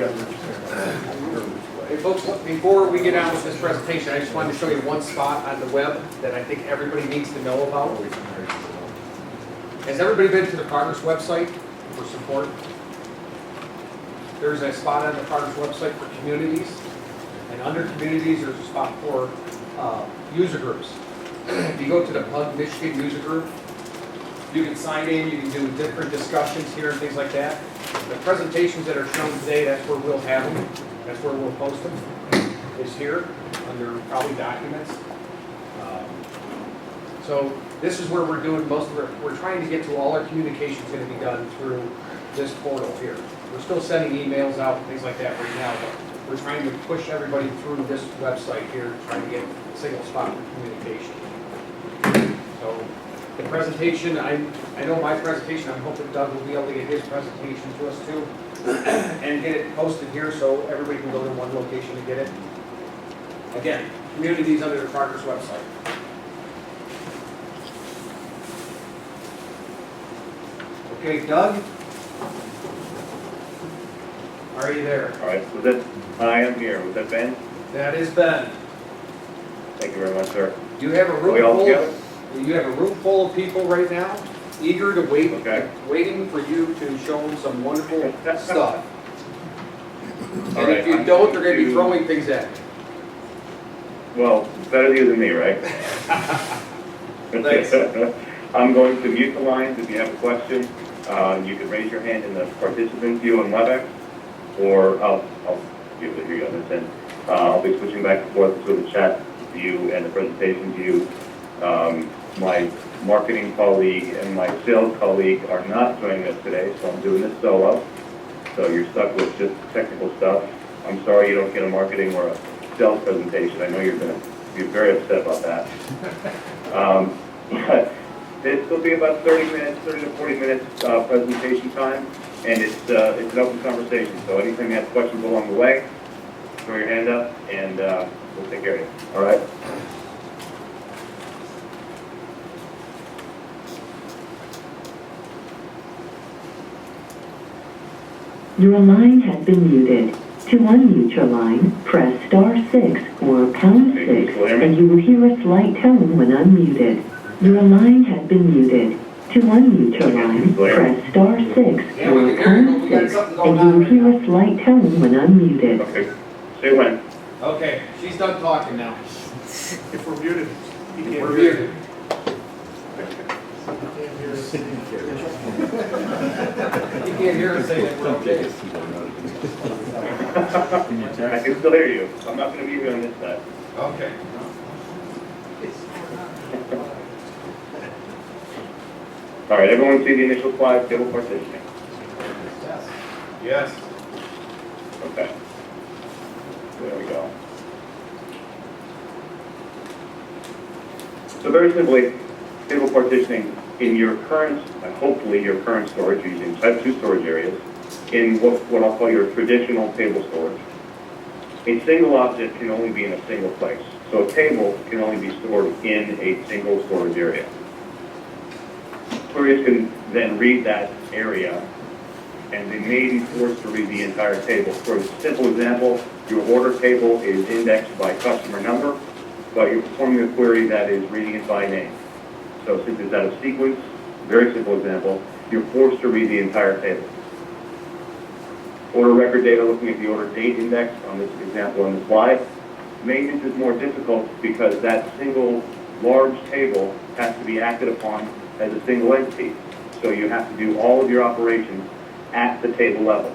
Hey folks, before we get on with this presentation, I just wanted to show you one spot on the web that I think everybody needs to know about. Has everybody been to the Progress website for support? There's a spot on the Progress website for communities, and under communities, there's a spot for user groups. If you go to the MPUG Michigan user group, you can sign in, you can do different discussions here and things like that. The presentations that are shown today, that's where we'll have them. That's where we'll post them. Is here under probably documents. So this is where we're doing most of it. We're trying to get to all our communications going to be done through this portal here. We're still sending emails out and things like that right now, but we're trying to push everybody through this website here, trying to get a single spot for communication. So the presentation, I know my presentation, I'm hoping Doug will be able to get his presentation to us too and get it posted here so everybody can go to one location to get it. Again, communities under the Progress website. Okay, Doug? Are you there? All right, was that, I am here. Was that Ben? That is Ben. Thank you very much, sir. You have a Are we all room together? full. You have a room full of people right now, eager to wait, Okay. waiting for you to show them some wonderful stuff. And All right, if you I'm don't, they're going to be to- throwing things at you. Well, better you than me, right? Thanks. I'm going to mute the lines. If you have a question, you can raise your hand in the participant view on WebEx, or I'll be able to hear you on this end. I'll be switching back and forth between the chat view and the presentation view. My marketing colleague and my sales colleague are not joining us today, so I'm doing this solo. So you're stuck with just technical stuff. I'm sorry you don't get a marketing or a sales presentation. I know you're going to be very upset about that. But this will be about 30 to 40 minutes presentation time, and it's an open conversation. So anytime you have questions along the way, throw your hand up, and we'll take care of you. All right? Your line has been muted. To unmute your line, press *6 or #6, and you will hear a slight tone when unmuted. Your line has been muted. To unmute your line, press *6 or #6, and you will hear a slight tone when unmuted. Okay. Say when. Okay, she's done talking now. If we're muted, he can't We're hear. muted. You can't hear us saying that we're okay. I can still hear you. I'm not going to mute you on this side. Okay. All right, everyone see the initial slide, table partitioning? Yes. Okay. There we go. So very simply, table partitioning in your current, hopefully your current storage using type 2 storage areas, in what I'll call your traditional table storage. A single object can only be in a single place. So a table can only be stored in a single storage area. Queries can then read that area, and they may be forced to read the entire table. For a simple example, your order table is indexed by customer number, but you're performing a query that is reading it by name. So since it's out of sequence, very simple example, you're forced to read the entire table. Order record data, looking at the order date index on this example on the slide. Maintenance is more difficult because that single large table has to be acted upon as a single entity. So you have to do all of your operations at the table level.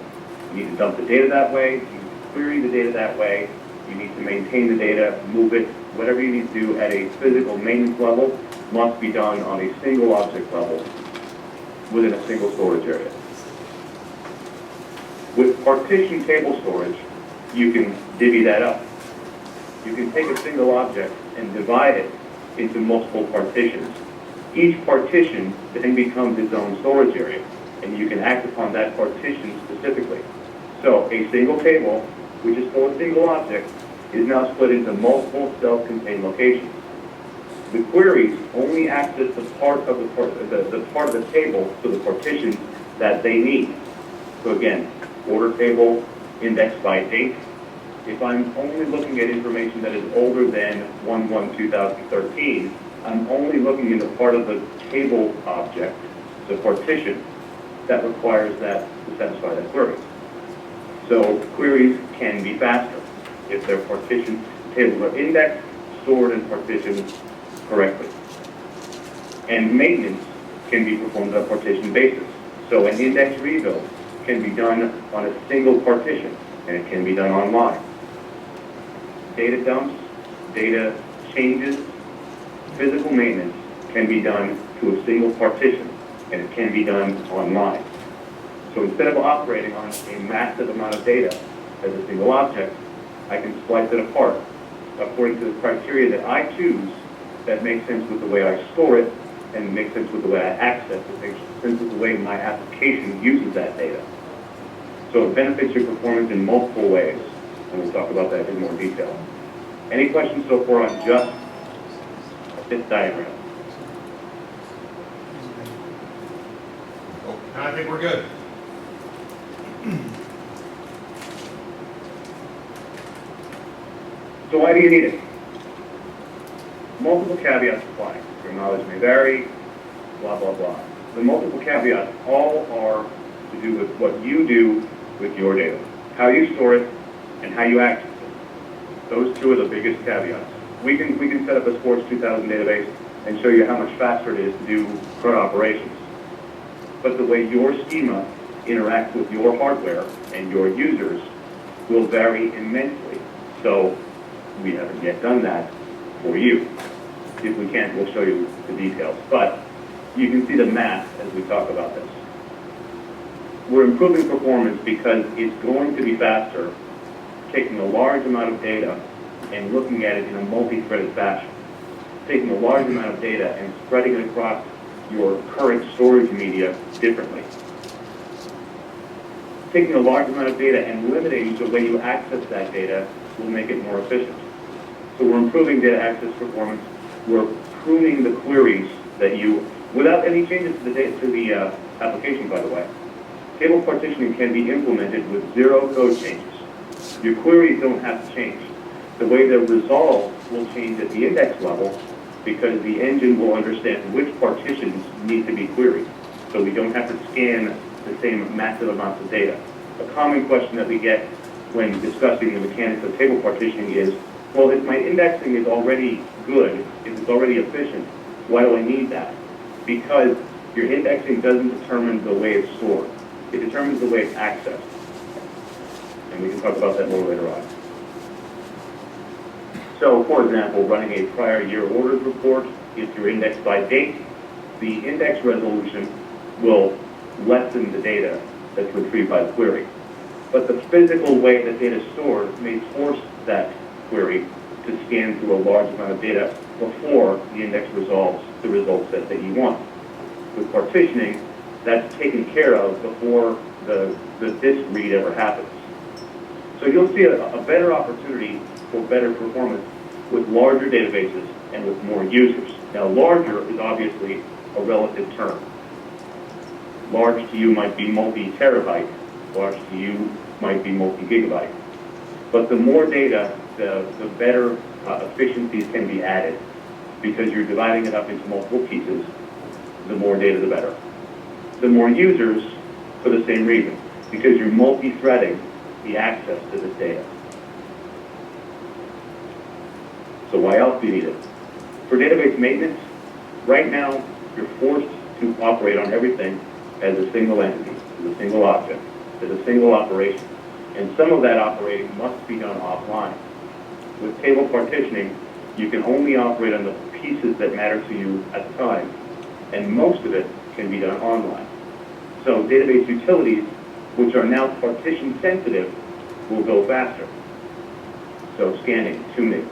You need to dump the data that way, you need to query the data that way, you need to maintain the data, move it, whatever you need to do at a physical maintenance level must be done on a single object level within a single storage area. With partition table storage, you can divvy that up. You can take a single object and divide it into multiple partitions. Each partition then becomes its own storage area, and you can act upon that partition specifically. So a single table, which is still a single object, is now split into multiple self-contained locations. The queries only access the part of the table, so the partitions that they need. So again, order table, indexed by date. If I'm only looking at information that is older than 1/1/2013, I'm only looking in the part of the table object, the partition, that requires that to satisfy that query. So queries can be faster if their partition tables are indexed, stored, and partitioned correctly. And maintenance can be performed on a partition basis. So an index rebuild can be done on a single partition, and it can be done online. Data dumps, data changes, physical maintenance can be done to a single partition, and it can be done online. So instead of operating on a massive amount of data as a single object, I can splice it apart according to the criteria that I choose that makes sense with the way I store it and makes sense with the way I access it, makes sense with the way my application uses that data. So it benefits your performance in multiple ways, and we'll talk about that in more detail. Any questions so far on just this diagram? I think we're good. So why do you need it? Multiple caveats apply. Your knowledge may vary, blah, blah, blah. The multiple caveats all are to do with what you do with your data, how you store it, and how you access it. Those two are the biggest caveats. We can set up a Sports 2000 database and show you how much faster it is to do CRUD operations. But the way your schema interacts with your hardware and your users will vary immensely. So we haven't yet done that for you. If we can, we'll show you the details. But you can see the math as we talk about this. We're improving performance because it's going to be faster taking a large amount of data and looking at it in a multi-threaded fashion. Taking a large amount of data and spreading it across your current storage media differently. Taking a large amount of data and limiting the way you access that data will make it more efficient. So we're improving data access performance. We're pruning the queries that you, without any changes to the application, by the way. Table partitioning can be implemented with 0 code changes. Your queries don't have to change. The way they're resolved will change at the index level because the engine will understand which partitions need to be queried. So we don't have to scan the same massive amounts of data. A common question that we get when discussing the mechanics of table partitioning is, well, if my indexing is already good, if it's already efficient, why do I need that? Because your indexing doesn't determine the way it's stored. It determines the way it's accessed. And we can talk about that more later on. So, for example, running a prior year orders report, if you're indexed by date, the index resolution will lessen the data that's retrieved by the query. But the physical way that data is stored may force that query to scan through a large amount of data before the index resolves the result set that you want. With partitioning, that's taken care of before the disk read ever happens. So you'll see a better opportunity for better performance with larger databases and with more users. Now, larger is obviously a relative term. Large to you might be multi-terabyte. Large to you might be multi-gigabyte. But the more data, the better efficiencies can be added because you're dividing it up into multiple pieces. The more data, the better. The more users, for the same reason, because you're multi-threading the access to this data. So why else do you need it? For database maintenance, right now, you're forced to operate on everything as a single entity, as a single object, as a single operation. And some of that operating must be done offline. With table partitioning, you can only operate on the pieces that matter to you at the time, and most of it can be done online. So database utilities, which are now partition sensitive, will go faster. So scanning, tuning,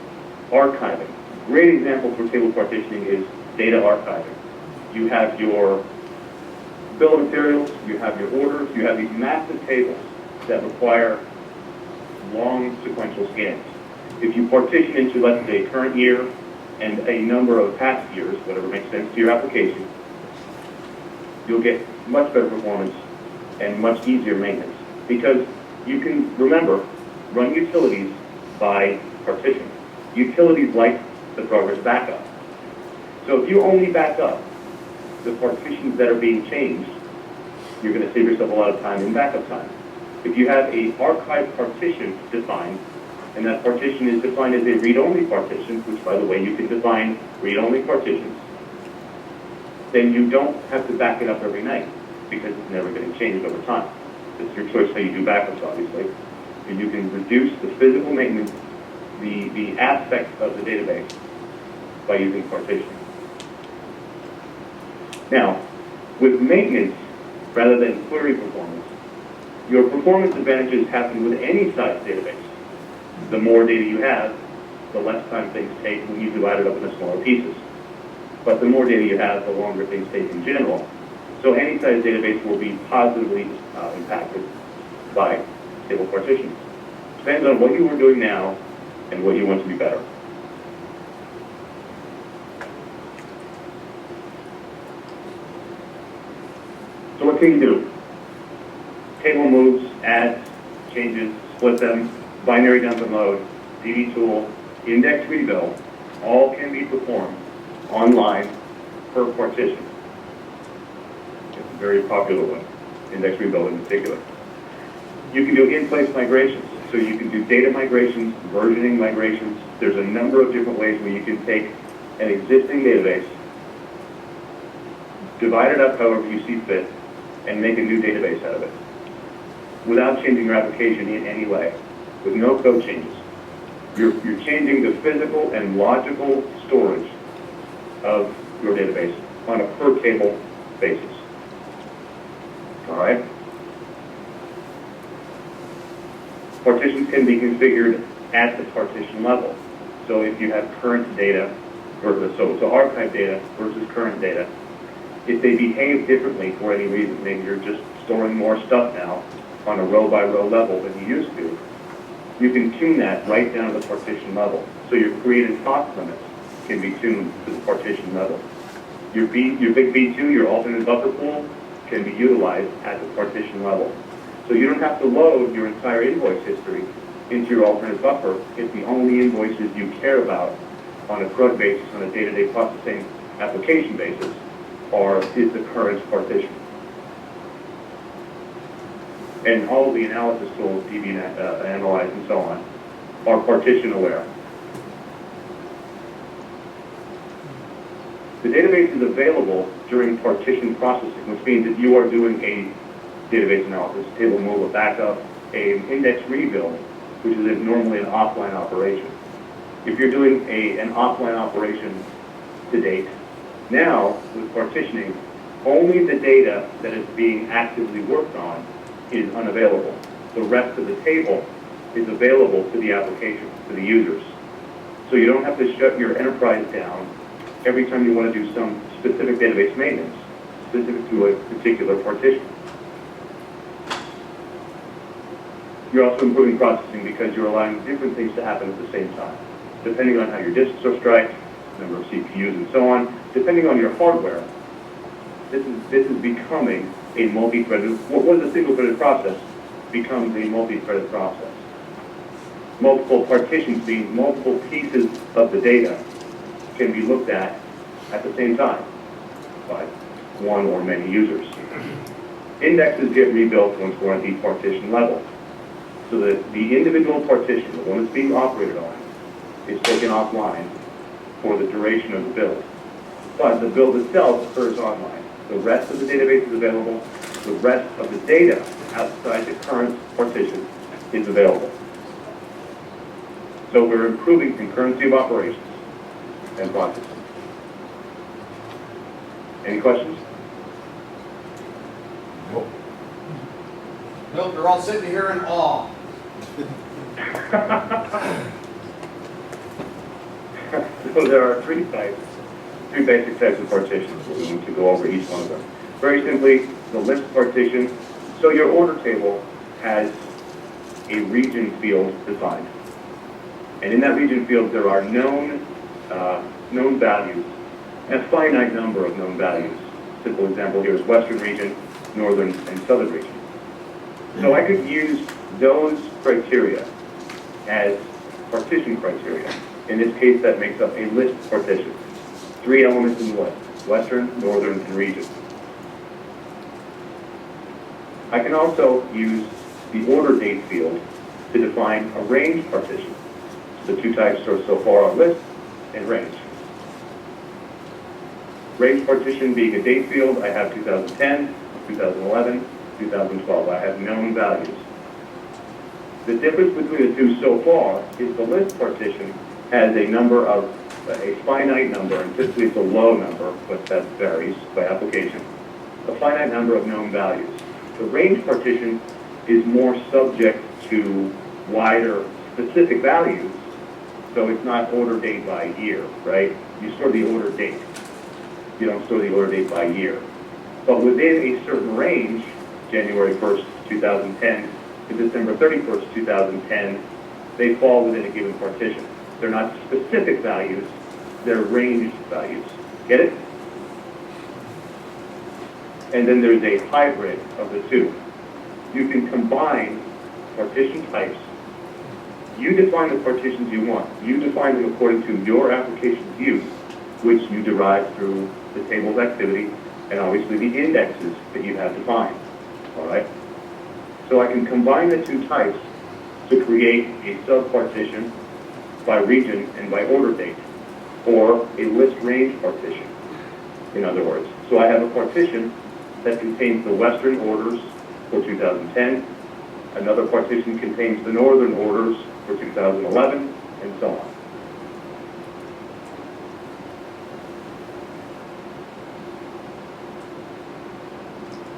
archiving. Great example for table partitioning is data archiving. You have your bill of materials, you have your orders, you have these massive tables that require long sequential scans. If you partition into, let's say, current year and a number of past years, whatever makes sense to your application, you'll get much better performance and much easier maintenance. Because You can, remember, run utilities by partition. Utilities like the progress backup. So if you only back up the partitions that are being changed, you're going to save yourself a lot of time in backup time. If you have a archive partition defined, and that partition is defined as a read-only partition, which, by the way, you can define read-only partitions, then you don't have to back it up every night, because it's never going to change over time. It's your choice how you do backups, obviously. And you can reduce the physical maintenance, the aspects of the database by using partitioning. Now, with maintenance, rather than query performance, your performance advantages happen with any size database. The more data you have, the less time things take when you divide it up into smaller pieces. But the more data you have, the longer things take in general. So any size database will be positively impacted by table partitions. Depends on what you are doing now and what you want to be better. So what can you do? Table moves, adds, changes, split them, binary dump and load, DB tool, index rebuild, all can be performed online per partition. It's a very popular one, index rebuild in particular. You can do in-place migrations, so you can do data migrations, versioning migrations. There's a number of different ways where you can take an existing database, divide it up however you see fit, and make a new database out of it without changing your application in any way, with no code changes. You're changing the physical and logical storage of your database on a per table basis. All right? Partitions can be configured at the partition level. So if you have current data, so archive data versus current data, if they behave differently for any reason, maybe you're just storing more stuff now on a row-by-row level than you used to, you can tune that right down to the partition level. So your created cost limits can be tuned to the partition level. Your big B2, your alternate buffer pool, can be utilized at the partition level. So you don't have to load your entire invoice history into your alternate buffer if the only invoices you care about on a CRUD basis, on a day-to-day processing application basis, is the current partition. And all of the analysis tools, DB Analyze and so on, are partition aware. The database is available during partition processing, which means that you are doing a database analysis, table move, a backup, an index rebuild, which is normally an offline operation. If you're doing an offline operation to date, now with partitioning, only the data that is being actively worked on is unavailable. The rest of the table is available to the application, to the users. So you don't have to shut your enterprise down every time you want to do some specific database maintenance, specific to a particular partition. You're also improving processing because you're allowing different things to happen at the same time. Depending on how your disks are striped, number of CPUs and so on, depending on your hardware, this is becoming a multi-threaded, what was a single-threaded process becomes a multi-threaded process. Multiple partitions means multiple pieces of the data can be looked at the same time by one or many users. Indexes get rebuilt once we're at the partition level. So that the individual partition, the one that's being operated on, is taken offline for the duration of the build. But the build itself occurs online. The rest of the database is available. The rest of the data outside the current partition is available. So we're improving concurrency of operations and processing. Any questions? Nope. Nope, they're all sitting here in awe. So there are three basic types of partitions. We need to go over each one of them. Very simply, the list partition. So your order table has a region field defined. And in that region field, there are known values, a finite number of known values. Simple example here is Western region, Northern, and Southern region. So I could use those criteria as partition criteria. In this case, that makes up a list partition. 3 elements in the list: Western, Northern, and Region. I can also use the order date field to define a range partition. The 2 types are so far on list and range. Range partition being a date field, I have 2010, 2011, 2012. I have known values. The difference between the two so far is the list partition has a number of, a finite number, and typically it's a low number, but that varies by application, a finite number of known values. The range partition is more subject to wider specific values, so it's not order date by year, right? You store the order date. You don't store the order date by year. But within a certain range, January 1st, 2010 to December 31st, 2010, they fall within a given partition. They're not specific values, they're ranged values. Get it? And then there's a hybrid of the two. You can combine partition types. You define the partitions you want. You define them according to your application's use, which you derive through the table of activity and obviously the indexes that you have defined. All right? So I can combine the 2 types to create a sub-partition by region and by order date, or a list range partition, in other words. So I have a partition that contains the Western orders for 2010, another partition contains the Northern orders for 2011, and so on.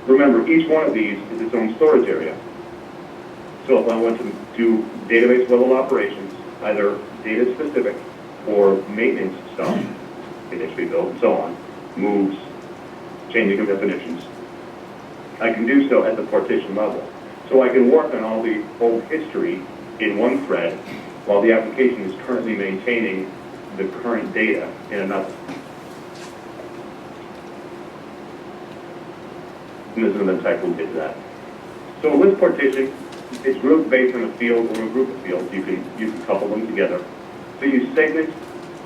Remember, each one of these is its own storage area. So if I want to do database level operations, either data specific or maintenance stuff, PHP build and so on, moves, changing of definitions, I can do so at the partition level. So I can work on all the old history in one thread while the application is currently maintaining the current data in another. And this is another type we'll get to that. So a list partition is grouped based on a field or a group of fields. You can couple them together. So you segment,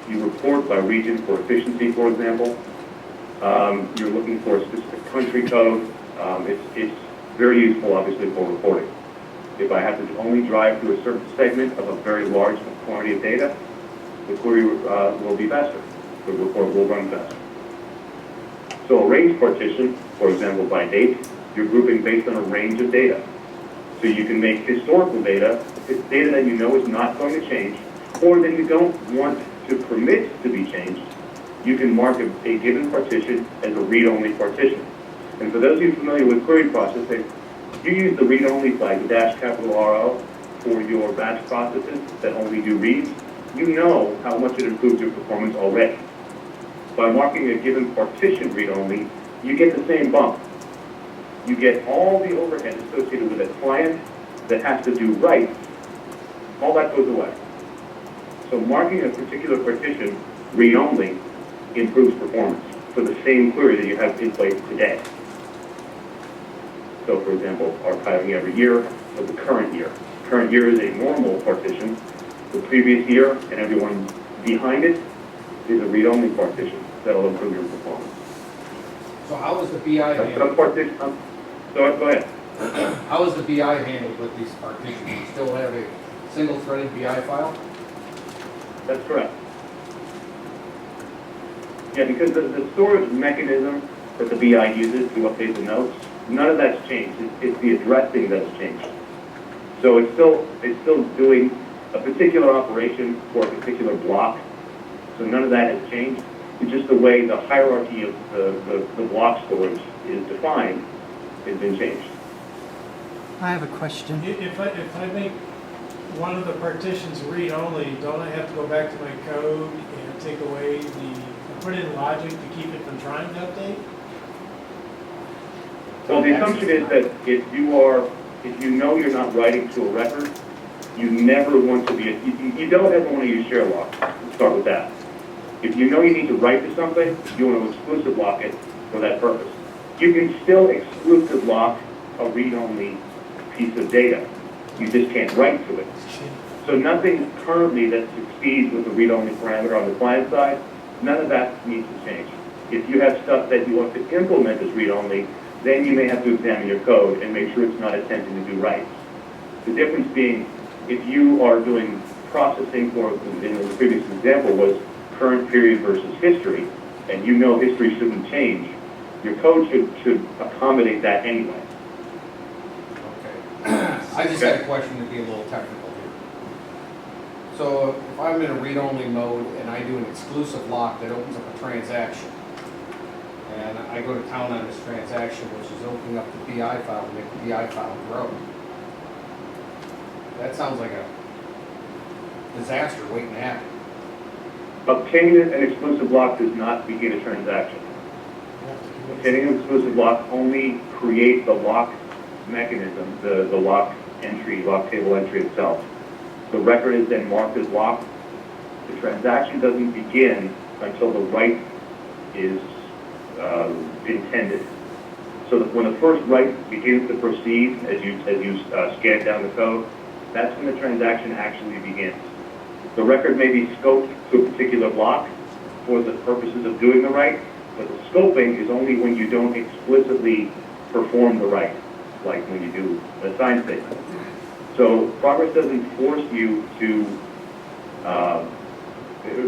you report by region for efficiency, for example. You're looking for a specific country code. It's very useful, obviously, for reporting. If I have to only drive through a certain segment of a very large quantity of data, the query will be faster. The report will run faster. So a range partition, for example, by date, you're grouping based on a range of data. So you can make historical data, data that you know is not going to change, or that you don't want to permit to be changed. You can mark a given partition as a read-only partition. And for those of you familiar with query processing, you use the read-only flag, the -RO, for your batch processes that only do reads. You know how much it improves your performance already. By marking a given partition read-only, you get the same bump. You get all the overhead associated with a client that has to do writes. All that goes away. So marking a particular partition read-only improves performance for the same query that you have in place today. So, for example, archiving every year of the current year. Current year is a normal partition. The previous year and everyone behind it is a read-only partition. That'll improve your performance. So how is the BI handled? So go ahead. How is the BI handled with these partitions? You still have a single-threaded BI file? That's correct. Yeah, because the storage mechanism that the BI uses to update the notes, none of that's changed. It's the addressing that's changed. So it's still doing a particular operation for a particular block. So none of that has changed. It's just the way the hierarchy of the block storage is defined has been changed. I have a question. If I make one of the partitions read-only, don't I have to go back to my code and take away put in logic to keep it from trying to update? So the assumption is that if you know you're not writing to a record, you never want to be, you don't ever want to use share lock. Let's start with that. If you know you need to write to something, you want to exclusive lock it for that purpose. You can still exclusive lock a read-only piece of data. You just can't write to it. So nothing currently that succeeds with the read-only parameter on the client side, none of that needs to change. If you have stuff that you want to implement as read-only, then you may have to examine your code and make sure it's not attempting to do writes. The difference being, if you are doing processing for, in the previous example, was current period versus history, and you know history shouldn't change, your code should accommodate that anyway. Okay. I just had a question to be a little technical here. So if I'm in a read-only mode and I do an exclusive lock that opens up a transaction, and I go to town on this transaction, which is opening up the BI file to make the BI file grow, that sounds like a disaster waiting to happen. Obtaining an exclusive lock does not begin a transaction. Obtaining an exclusive lock only creates the lock mechanism, the lock entry, lock table entry itself. The record is then marked as locked. The transaction doesn't begin until the write is intended. So that when the first write begins to proceed, as you scan down the code, that's when the transaction actually begins. The record may be scoped to a particular block for the purposes of doing the write, but the scoping is only when you don't explicitly perform the write, like when you do a sign statement. So progress doesn't force you to,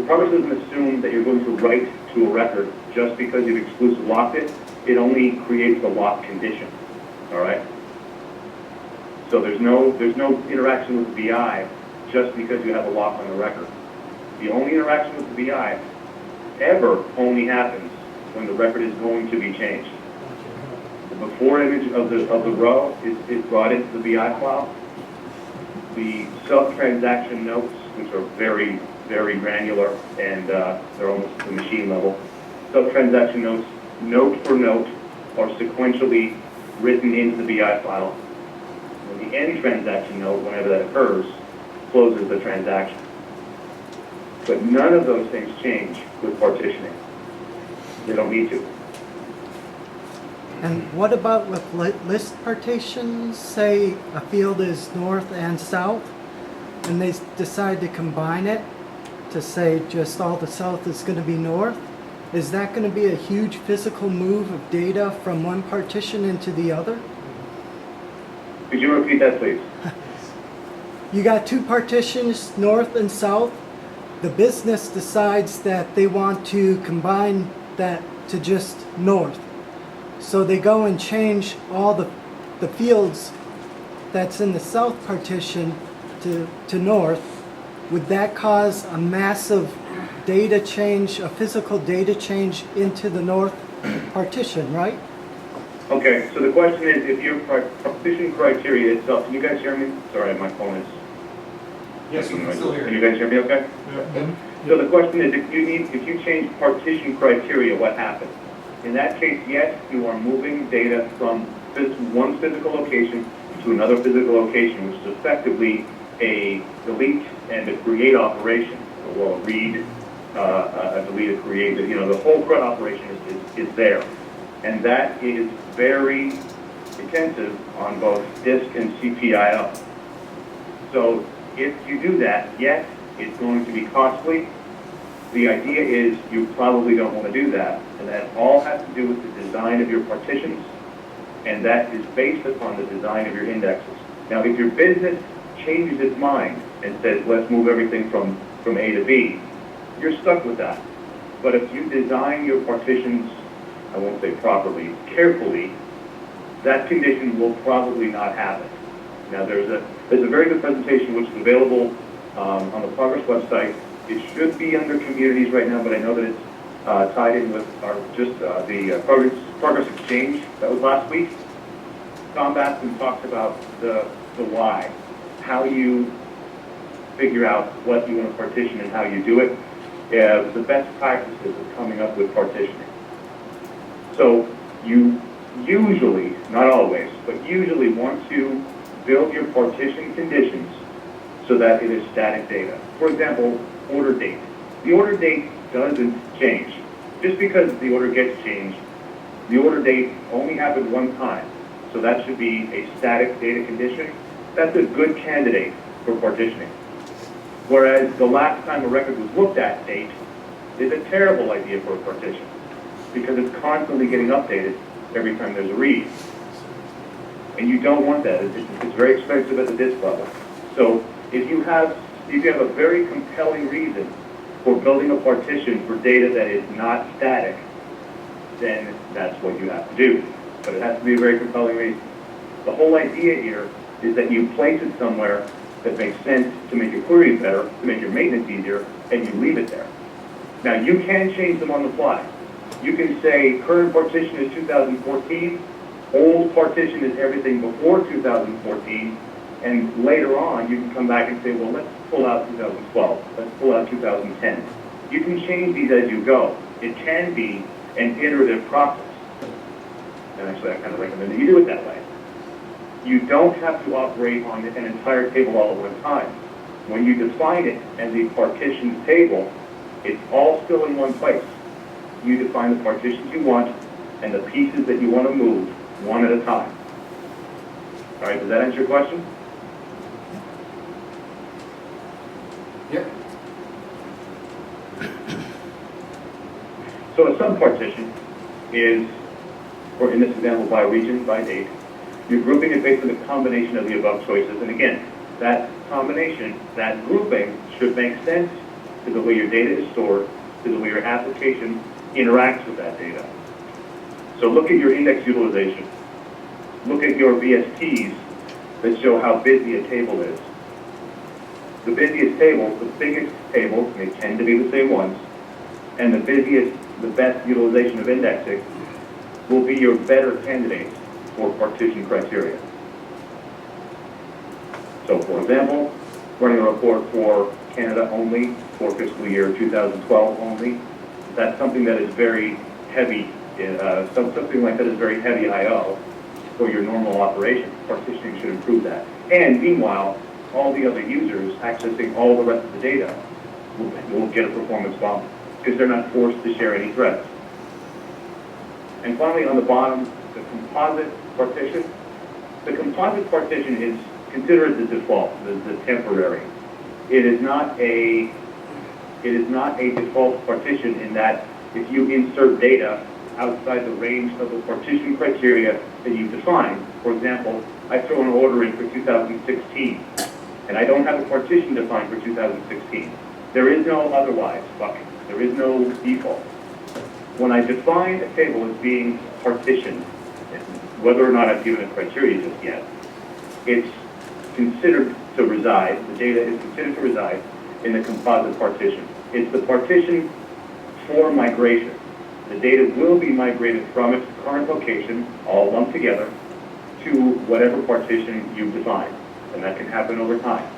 progress doesn't assume that you're going to write to a record just because you've exclusive locked it. It only creates the lock condition, all right? So there's no interaction with the BI just because you have a lock on the record. The only interaction with the BI ever only happens when the record is going to be changed. The before image of the row is brought into the BI file. The sub-transaction notes, which are very, very granular and they're almost to machine level. Sub-transaction notes, note for note, are sequentially written into the BI file. And the end transaction note, whenever that occurs, closes the transaction. But none of those things change with partitioning. They don't need to. And what about with list partitions? Say a field is north and south, and they decide to combine it to say just all the south is going to be north. Is that going to be a huge physical move of data from one partition into the other? Could you repeat that, please? You got two partitions, north and south. The business decides that they want to combine that to just north. So they go and change all the fields that's in the south partition to north. Would that cause a massive data change, a physical data change into the north partition, right? Okay, so the question is, if your partition criteria itself, can you guys hear me? Sorry, my phone is... Yes, we can still hear Can you. you guys hear me okay? Yeah. So the question is, if you change partition criteria, what happens? In that case, yes, you are moving data from one physical location to another physical location, which is effectively a delete and a create operation. Well, a read, a delete, a create, the whole CRUD operation is there. And that is very intensive on both disk and CPIO. So if you do that, yes, it's going to be costly. The idea is you probably don't want to do that, and that all has to do with the design of your partitions, and that is based upon the design of your indexes. Now, if your business changes its mind and says, let's move everything from A to B, you're stuck with that. But if you design your partitions, I won't say properly, carefully, that condition will probably not happen. Now, there's a very good presentation which is available on the Progress website. It should be under communities right now, but I know that it's tied in with the Progress Exchange that was last week. Tom Baskin talks about the why, how you figure out what you want to partition and how you do it, the best practices of coming up with partitioning. So you usually, not always, but usually want to build your partition conditions so that it is static data. For example, order date. The order date doesn't change. Just because the order gets changed, the order date only happened one time. So that should be a static data condition. That's a good candidate for partitioning. Whereas the last time a record was looked at date is a terrible idea for a partition because it's constantly getting updated every time there's a read. And you don't want that. It's very expensive at the disk level. So if you have a very compelling reason for building a partition for data that is not static, then that's what you have to do. But it has to be a very compelling reason. The whole idea here is that you place it somewhere that makes sense to make your queries better, to make your maintenance easier, and you leave it there. Now, you can change them on the fly. You can say current partition is 2014, old partition is everything before 2014, and later on you can come back and say, well, let's pull out 2012, let's pull out 2010. You can change these as you go. It can be an iterative process. And actually, I kind of recommend that you do it that way. You don't have to operate on an entire table all at one time. When you define it as a partitioned table, it's all still in one place. You define the partitions you want and the pieces that you want to move one at a time. All right, does that answer your question? Yep. So a subpartition is, or in this example, by region, by date. You're grouping it based on the combination of the above choices. And again, that combination, that grouping should make sense to the way your data is stored, to the way your application interacts with that data. So look at your index utilization. Look at your VSTs that show how busy a table is. The busiest tables, the biggest tables, they tend to be the same ones, and the busiest, the best utilization of indexing will be your better candidates for partition criteria. So for example, running a report for Canada only, for fiscal year 2012 only, that's something that is very heavy, something like that is very heavy I/O for your normal operation. Partitioning should improve that. And meanwhile, all the other users accessing all the rest of the data will get a performance bump because they're not forced to share any threads. And finally, on the bottom, the composite partition. The composite partition is considered the default, the temporary. It is not a default partition in that if you insert data outside the range of the partition criteria that you define, for example, I throw an order in for 2016, and I don't have a partition defined for 2016. There is no otherwise bucket. There is no default. When I define a table as being partitioned, whether or not I've given a criteria just yet, it's considered to reside, the data is considered to reside in the composite partition. It's the partition for migration. The data will be migrated from its current location, all lumped together, to whatever partition you've defined. And that can happen over time.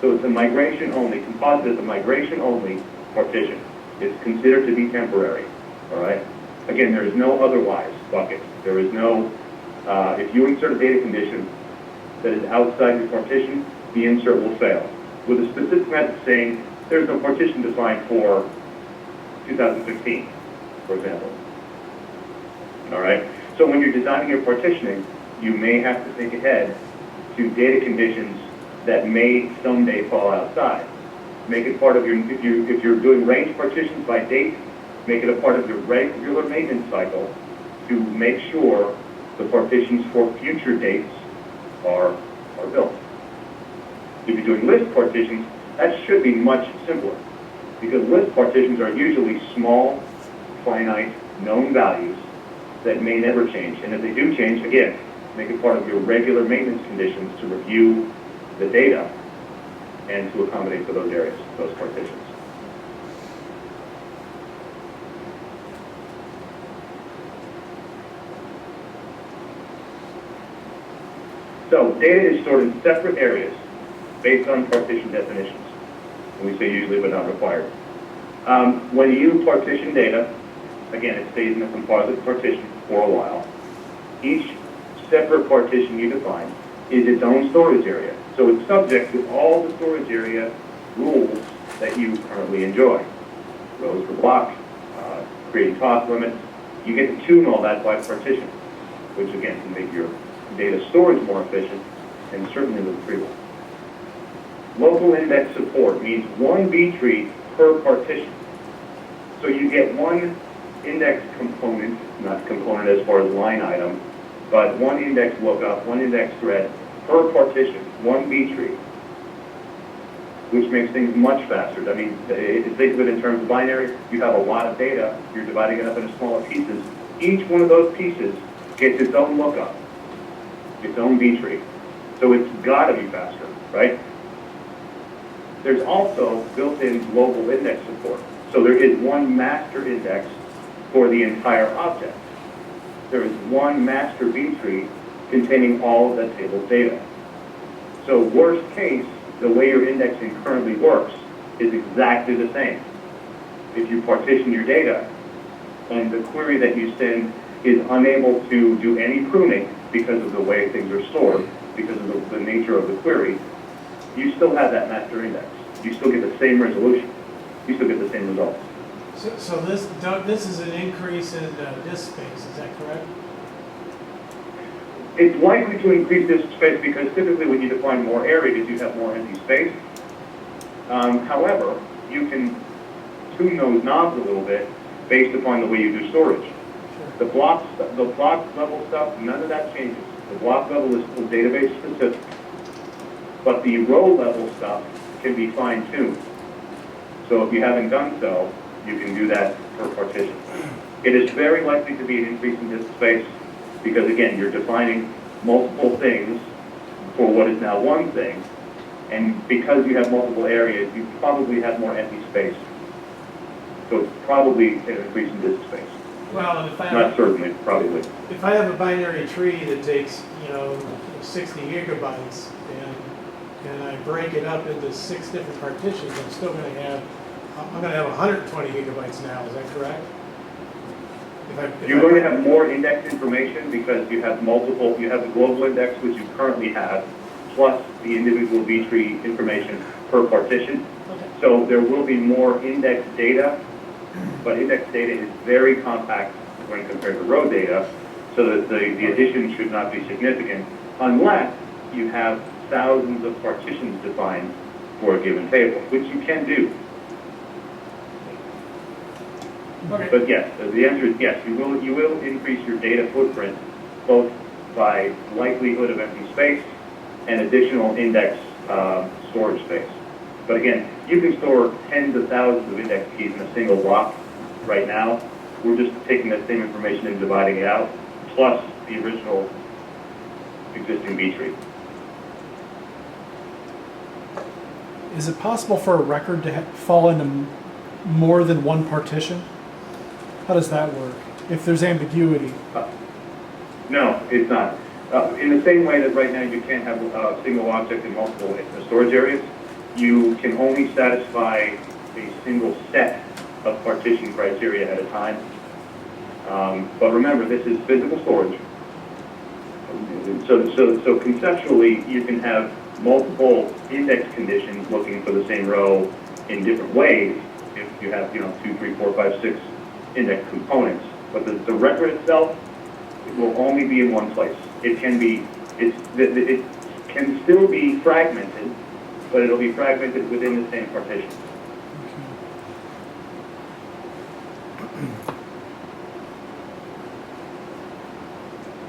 So it's a migration only, composite is a migration only partition. It's considered to be temporary, all right? Again, there is no otherwise bucket. There is no, if you insert a data condition that is outside your partition, the insert will fail. With a specific method saying, there's no partition defined for 2015, for example. All right? So when you're designing your partitioning, you may have to think ahead to data conditions that may someday fall outside. Make it part of your, if you're doing range partitions by date, make it a part of your regular maintenance cycle to make sure the partitions for future dates are built. If you're doing list partitions, that should be much simpler because list partitions are usually small, finite, known values that may never change. And if they do change, again, make it part of your regular maintenance conditions to review the data and to accommodate for those areas, those partitions. So data is stored in separate areas based on partition definitions. And we say usually but not required. When you partition data, again, it stays in a composite partition for a while. Each separate partition you define is its own storage area. So it's subject to all the storage area rules that you currently enjoy. Rows per block, creating cost limits. You get to tune all that by partition, which again can make your data storage more efficient, and certainly the retrieval. Local index support means one B tree per partition. So you get one index component, not component as far as line item, but one index lookup, one index thread per partition, one B tree, which makes things much faster. I mean, if you think of it in terms of binary, you have a lot of data, you're dividing it up into smaller pieces. Each one of those pieces gets its own lookup, its own B tree. So it's got to be faster, right? There's also built-in global index support. So there is one master index for the entire object. There is one master B tree containing all of that table's data. So worst case, the way your indexing currently works is exactly the same. If you partition your data and the query that you send is unable to do any pruning because of the way things are stored, because of the nature of the query, you still have that master index. You still get the same resolution. You still get the same results. So this is an increase in disk space, is that correct? It's likely to increase disk space because typically when you define more areas, you have more empty space. However, you can tune those knobs a little bit based upon the way you do storage. Sure. The block level stuff, none of that changes. The block level is still database specific. But the row level stuff can be fine-tuned. So if you haven't done so, you can do that per partition. It is very likely to be an increase in disk space because, again, you're defining multiple things for what is now one thing. And because you have multiple areas, you probably have more empty space. So it's probably an increase in disk space. Well, and if I Not certainly, probably. if I have a binary tree that takes, 60 gigabytes and I break it up into 6 different partitions, I'm going to have 120 gigabytes now, is that correct? You're going to have more index information because you have multiple, you have the global index, which you currently have, plus the individual B tree information per partition. Okay. So there will be more index data, but index data is very compact when compared to row data, so that the addition should not be significant unless you have thousands of partitions defined for a given table, which you can do. Okay. But yes, the answer is yes, you will increase your data footprint both by likelihood of empty space and additional index storage space. But again, you can store tens of thousands of index keys in a single block right now. We're just taking that same information and dividing it out, plus the original existing B tree. Is it possible for a record to fall into more than one partition? How does that work? If there's ambiguity? No, it's not. In the same way that right now you can't have a single object in multiple storage areas, you can only satisfy a single set of partition criteria at a time. But remember, this is physical storage. So conceptually, you can have multiple index conditions looking for the same row in different ways if you have, 2, 3, 4, 5, 6 index components. But the record itself, it will only be in one place. It can still be fragmented, but it'll be fragmented within the same partition.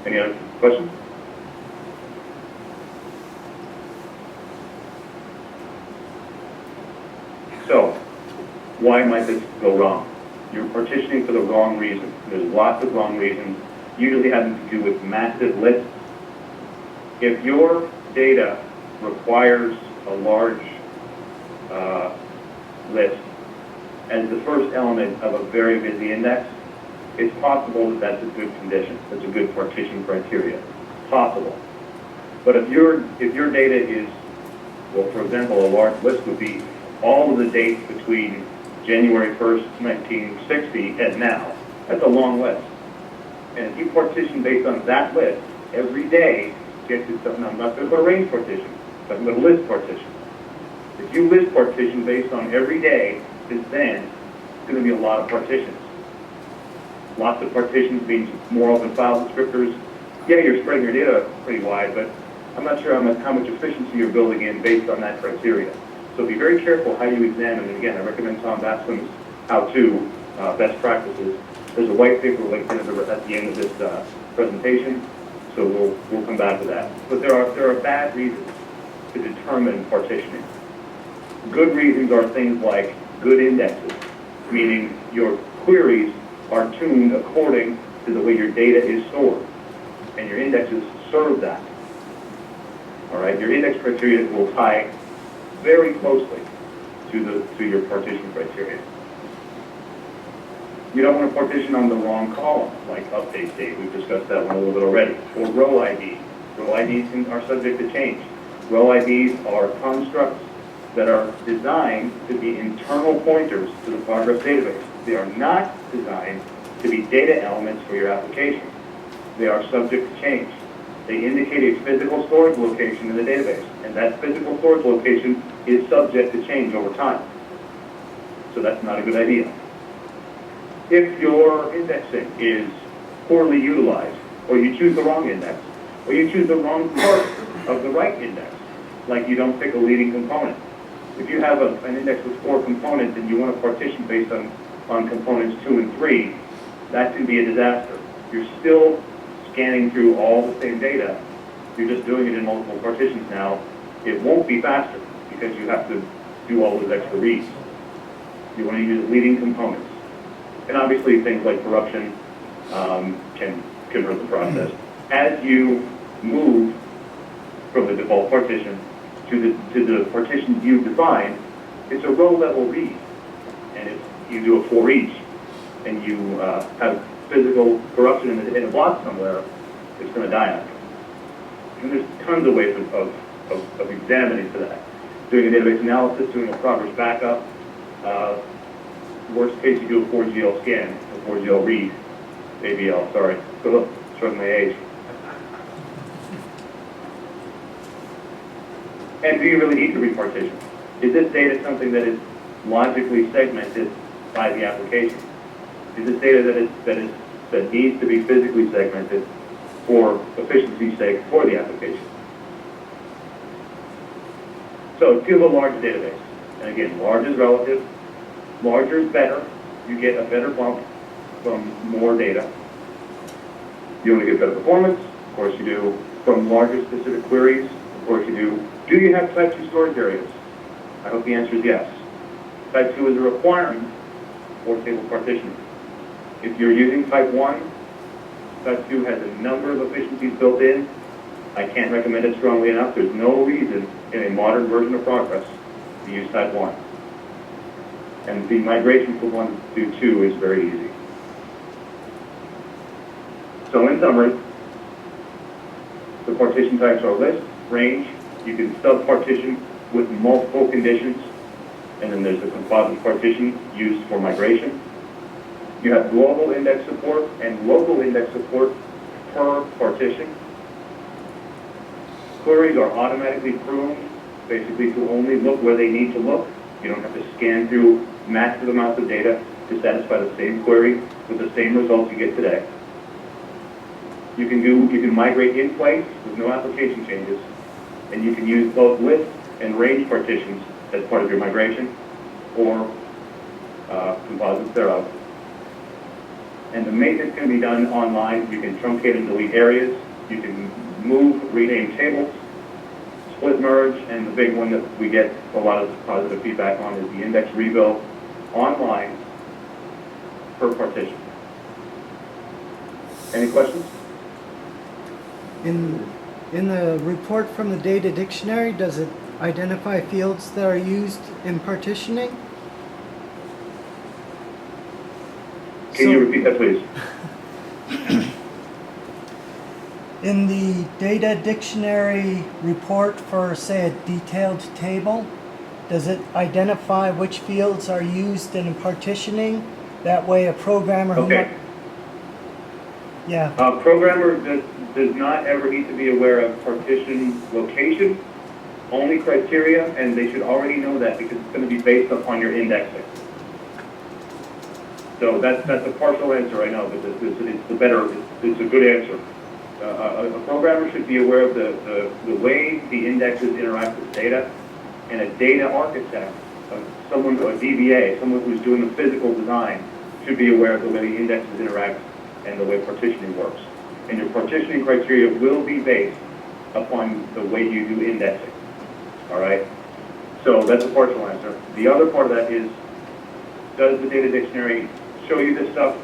Any other questions? So, why might this go wrong? You're partitioning for the wrong reason. There's lots of wrong reasons, usually having to do with massive lists. If your data requires a large list as the first element of a very busy index, it's possible that that's a good condition. That's a good partition criteria. Possible. But if your data is, well, for example, a large list would be all of the dates between January 1st, 1960 and now. That's a long list. And if you partition based on that list, every day gets its own. I'm not going to put a range partition, but I'm going to list partition. If you list partition based on every day since then, it's going to be a lot of partitions. Lots of partitions means more open file descriptors, Yeah, you're spreading your data pretty wide, but I'm not sure how much efficiency you're building in based on that criteria. So be very careful how you examine, and again, I recommend Tom Bascom's how-to best practices. There's a white paper linked in at the end of this presentation, so we'll come back to that. But there are bad reasons to determine partitioning. Good reasons are things like good indexes, meaning your queries are tuned according to the way your data is stored, and your indexes serve that. All right, your index criteria will tie very closely to your partition criteria. You don't want to partition on the wrong column, like update date. We've discussed that one a little bit already. Or row ID. Row IDs are subject to change. Row IDs are constructs that are designed to be internal pointers to the Progress database. They are not designed to be data elements for your application. They are subject to change. They indicate a physical storage location in the database, and that physical storage location is subject to change over time. So that's not a good idea. If your indexing is poorly utilized, or you choose the wrong index, or you choose the wrong part of the right index, like you don't pick a leading component. If you have an index with 4 components and you want to partition based on components 2 and 3, that can be a disaster. You're still scanning through all the same data. You're just doing it in multiple partitions now. It won't be faster because you have to do all those extra reads. You want to use leading components. And obviously things like corruption can hurt the process. As you move from the default partition to the partitions you've defined, it's a row level read. And if you do a for each and you have physical corruption in a block somewhere, it's going to die on you. And there's tons of ways of examining for that. Doing a database analysis, doing a progress backup. Worst case, you do a 4GL scan, a 4GL read, ABL, sorry. Showing my age. And do you really need to repartition? Is this data something that is logically segmented by the application? Is this data that needs to be physically segmented for efficiency's sake for the application? So if you have a large database, and again, large is relative, larger is better, you get a better bump from more data. You want to get better performance, of course you do, from larger specific queries, of course you do. Do you have type 2 storage areas? I hope the answer is yes. Type 2 is a requirement for table partitioning. If you're using type 1, type 2 has a number of efficiencies built in. I can't recommend it strongly enough. There's no reason in a modern version of Progress to use type 1. And the migration from 1 to 2 is very easy. So in summary, the partition types are list, range. You can sub-partition with multiple conditions. And then there's the composite partition used for migration. You have global index support and local index support per partition. Queries are automatically pruned, basically to only look where they need to look. You don't have to scan through massive amounts of data to satisfy the same query with the same results you get today. You can migrate in place with no application changes, and you can use both list and range partitions as part of your migration, or composites thereof. And the maintenance can be done online. You can truncate and delete areas. You can move, rename tables, split merge, and the big one that we get a lot of positive feedback on is the index rebuild online per partition. Any questions? In the report from the data dictionary, does it identify fields that are used in partitioning? Can you repeat that, please? In the data dictionary report for, say, a detailed table, does it identify which fields are used in partitioning? That way a programmer who Okay. Yeah. A programmer does not ever need to be aware of partition location, only criteria, and they should already know that because it's going to be based upon your indexing. So that's a partial answer, I know, but it's a good answer. a programmer should be aware of the way the indexes interact with data, and a data architect, someone, a DBA, someone who's doing the physical design, should be aware of the way the indexes interact and the way partitioning works. And your partitioning criteria will be based upon the way you do indexing. All right? So that's a partial answer. The other part of that is, does the data dictionary show you this stuff?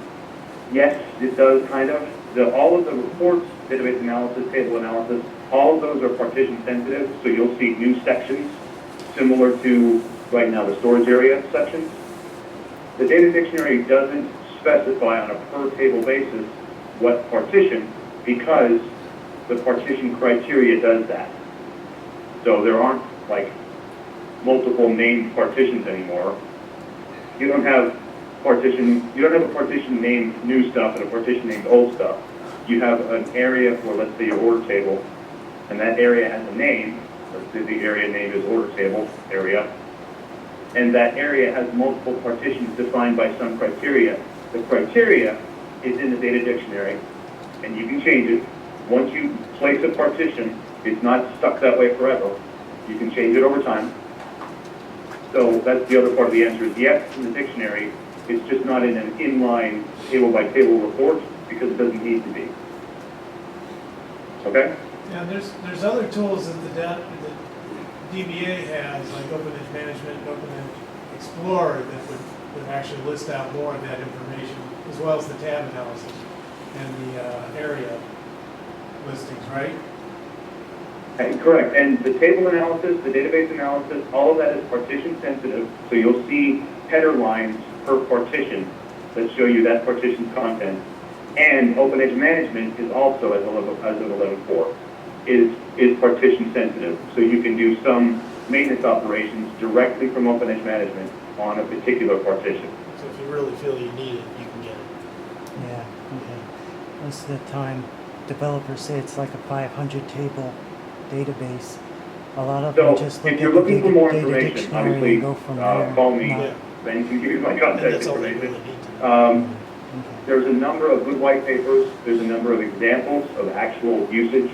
Yes, it does, kind of. All of the reports, database analysis, table analysis, all of those are partition sensitive, so you'll see new sections similar to right now the storage area sections. The data dictionary doesn't specify on a per table basis what partition, because the partition criteria does that. So there aren't like multiple named partitions anymore. You don't have a partition named new stuff and a partition named old stuff. You have an area for, let's say, your order table, and that area has a name. Let's say the area name is order table area, and that area has multiple partitions defined by some criteria. The criteria is in the data dictionary, and you can change it. Once you place a partition, it's not stuck that way forever. You can change it over time. So that's the other part of the answer is yes, in the dictionary. It's just not in an inline table-by-table report because it doesn't need to be. Okay? Yeah, there's other tools that the DBA has, like Open Edge Management and Open Edge Explorer, that would actually list out more of that information, as well as the tab analysis and the area listings, right? Correct. And the table analysis, the database analysis, all of that is partition sensitive. So you'll see header lines per partition that show you that partition's content. And Open Edge Management is also, as of 11.4, is partition sensitive. So you can do some maintenance operations directly from Open Edge Management on a particular partition. So if you really feel you need it, you can get it. Yeah, okay. Most of the time, developers say it's like a 500 table database. A lot of them So just look if at you're the looking for more data information, dictionary obviously, and go from there. call me, Not- then you can give you my And contact that's all they information. really need to know. okay. There's a number of good white papers. There's a number of examples of actual usage.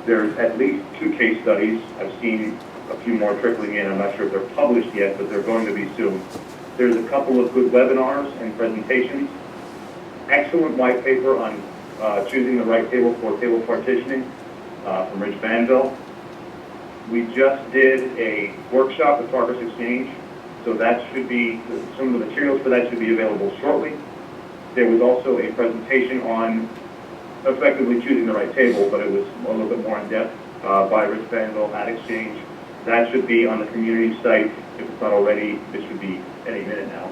There's at least 2 case studies. I've seen a few more trickling in. I'm not sure if they're published yet, but they're going to be soon. There's a couple of good webinars and presentations. Excellent white paper on choosing the right table for table partitioning from Rich Vanville. We just did a workshop at Progress Exchange, so that should be, some of the materials for that should be available shortly. There was also a presentation on effectively choosing the right table, but it was a little bit more in depth by Rich Vanville at Exchange. That should be on the community site. If it's not already, it should be any minute now.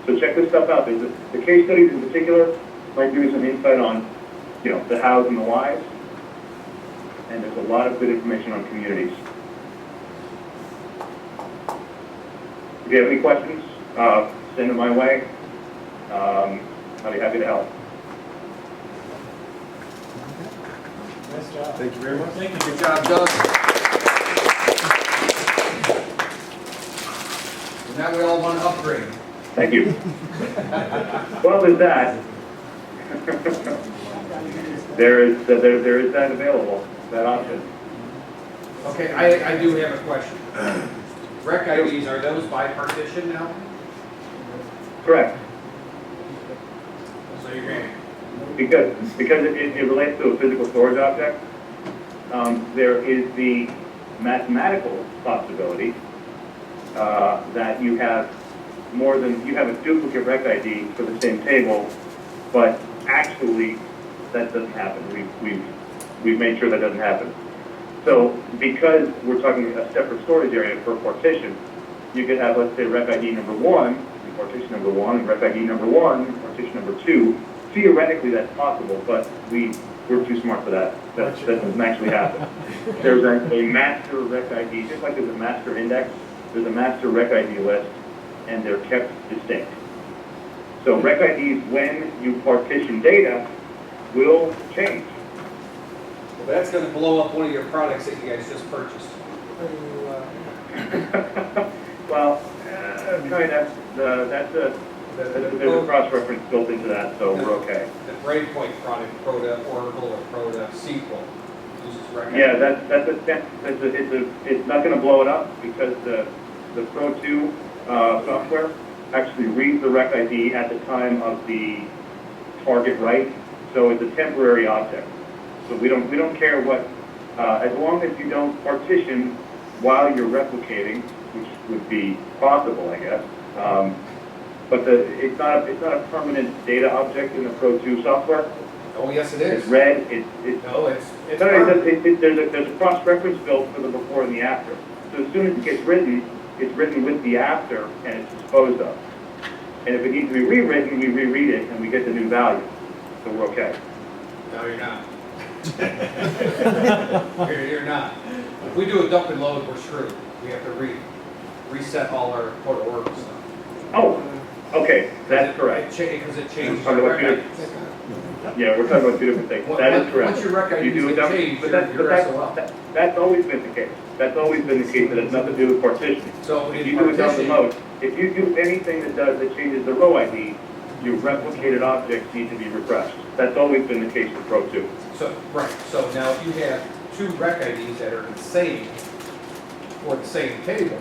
So check this stuff out. There's the case studies in particular might give you some insight on, the hows and the whys. And there's a lot of good information on communities. If you have any questions, send them my way. I'll be happy to help. Nice job. Thank you very much. Thank you. Good job, Doug. And now we all want to upgrade. Thank you. Well, there's that. there is that available, that option. Okay, I do have a question. Rec IDs, are those by partition now? Correct. So you're going Because it relates to a physical storage object, there is the mathematical possibility that you have a duplicate rec ID for the same table, but actually that doesn't happen. We've made sure that doesn't happen. So because we're talking a separate storage area per partition, you could have, let's say, rec ID number 1, partition number 1, and rec ID number 1, partition number 2. Theoretically, that's possible, but we're too smart for that. That doesn't actually happen. There's a master rec ID, just like there's a master index, there's a master rec ID list, and they're kept distinct. So rec IDs, when you partition data, will change. Well, that's going to blow up one of your products that you guys just purchased. Well, kind of. There's a cross-reference built into that, so we're okay. The breakpoint product, Proto, Oracle, or Proto, SQL, uses rec ID. Yeah, it's not gonna blow it up because the Pro 2 software actually reads the rec ID at the time of the target write, so it's a temporary object. So we don't care what, as long as you don't partition while you're replicating, which would be possible, I guess. But it's not a permanent data object in the Pro 2 software. Oh, yes, it is. It's read, No, it's there's a cross-reference built for the before and the after. So as soon as it gets written, it's written with the after and it's disposed of. And if it needs to be rewritten, we reread it and we get the new value. So we're okay. No, you're not. You're not. If we do a dump and load, we're screwed. We have to reset all our Proto Oracle stuff. Oh, okay, that's correct. Because it changes We're our talking rec about ID. Yeah, we're talking about two different things. That is correct. Once your rec You IDs do a get dump- changed, but you're SOL. that's always been the case. That's always been the case, that has nothing to do with partitioning. So If in you do a dump and partitioning, load, if you do anything that changes the row ID, your replicated objects need to be refreshed. That's always been the case with Pro 2. so, right, so now if you have two rec IDs that are the same, for the same table,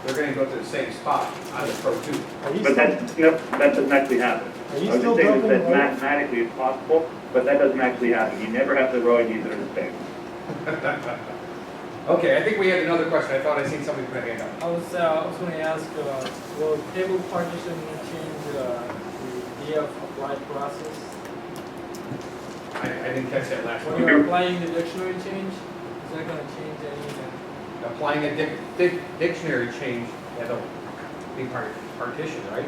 they're gonna go to the same spot on the Pro 2. Are you But still, that doesn't actually happen. Are you I was still just saying dumping that load? mathematically it's possible, but that doesn't actually happen. You never have the row IDs that are the same. Okay, I think we had another question. I thought I seen somebody put a hand up. I was going to ask, will table partition change the day of applied process? I didn't catch that last When one. you're applying the dictionary change, is that going to change anything? Applying a dictionary change, that'll be partition, right?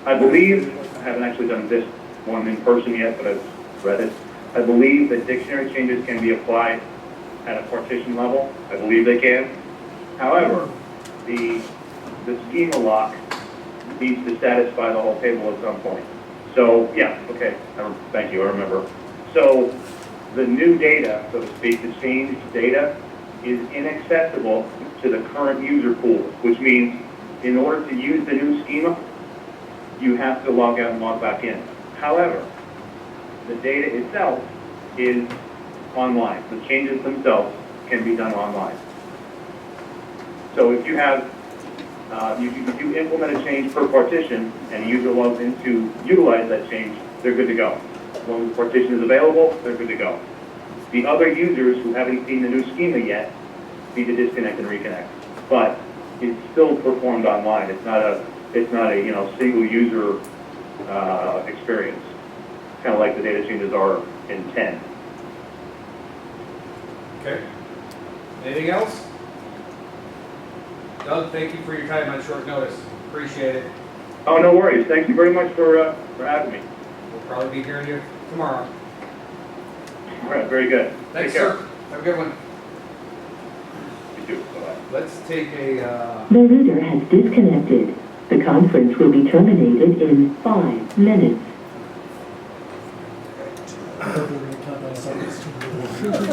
I believe, I haven't actually done this one in person yet, but I've read it. I believe that dictionary changes can be applied at a partition level. I believe they can. However, the schema lock needs to satisfy the whole table at some point. So, yeah, okay, thank you, I remember. So, the new data, so to speak, the changed data is inaccessible to the current user pool, which means in order to use the new schema, you have to log out and log back in. However, the data itself is online. The changes themselves can be done online. So if you have, if you implement a change per partition and a user logs in to utilize that change, they're good to go. As long as the partition is available, they're good to go. The other users who haven't seen the new schema yet need to disconnect and reconnect. But it's still performed online. It's not a single user experience. Kind of like the data changes are in 10. Okay. Anything else? Doug, thank you for your time on short notice. Appreciate it. Oh, no worries. Thank you very much for having me. We'll probably be hearing you tomorrow. All right, very good. Thanks, Take care. sir. Have a good one. You too. Bye-bye. Let's take a, The reader has disconnected. The conference will be terminated in 5 minutes. I thought we were gonna talk about something.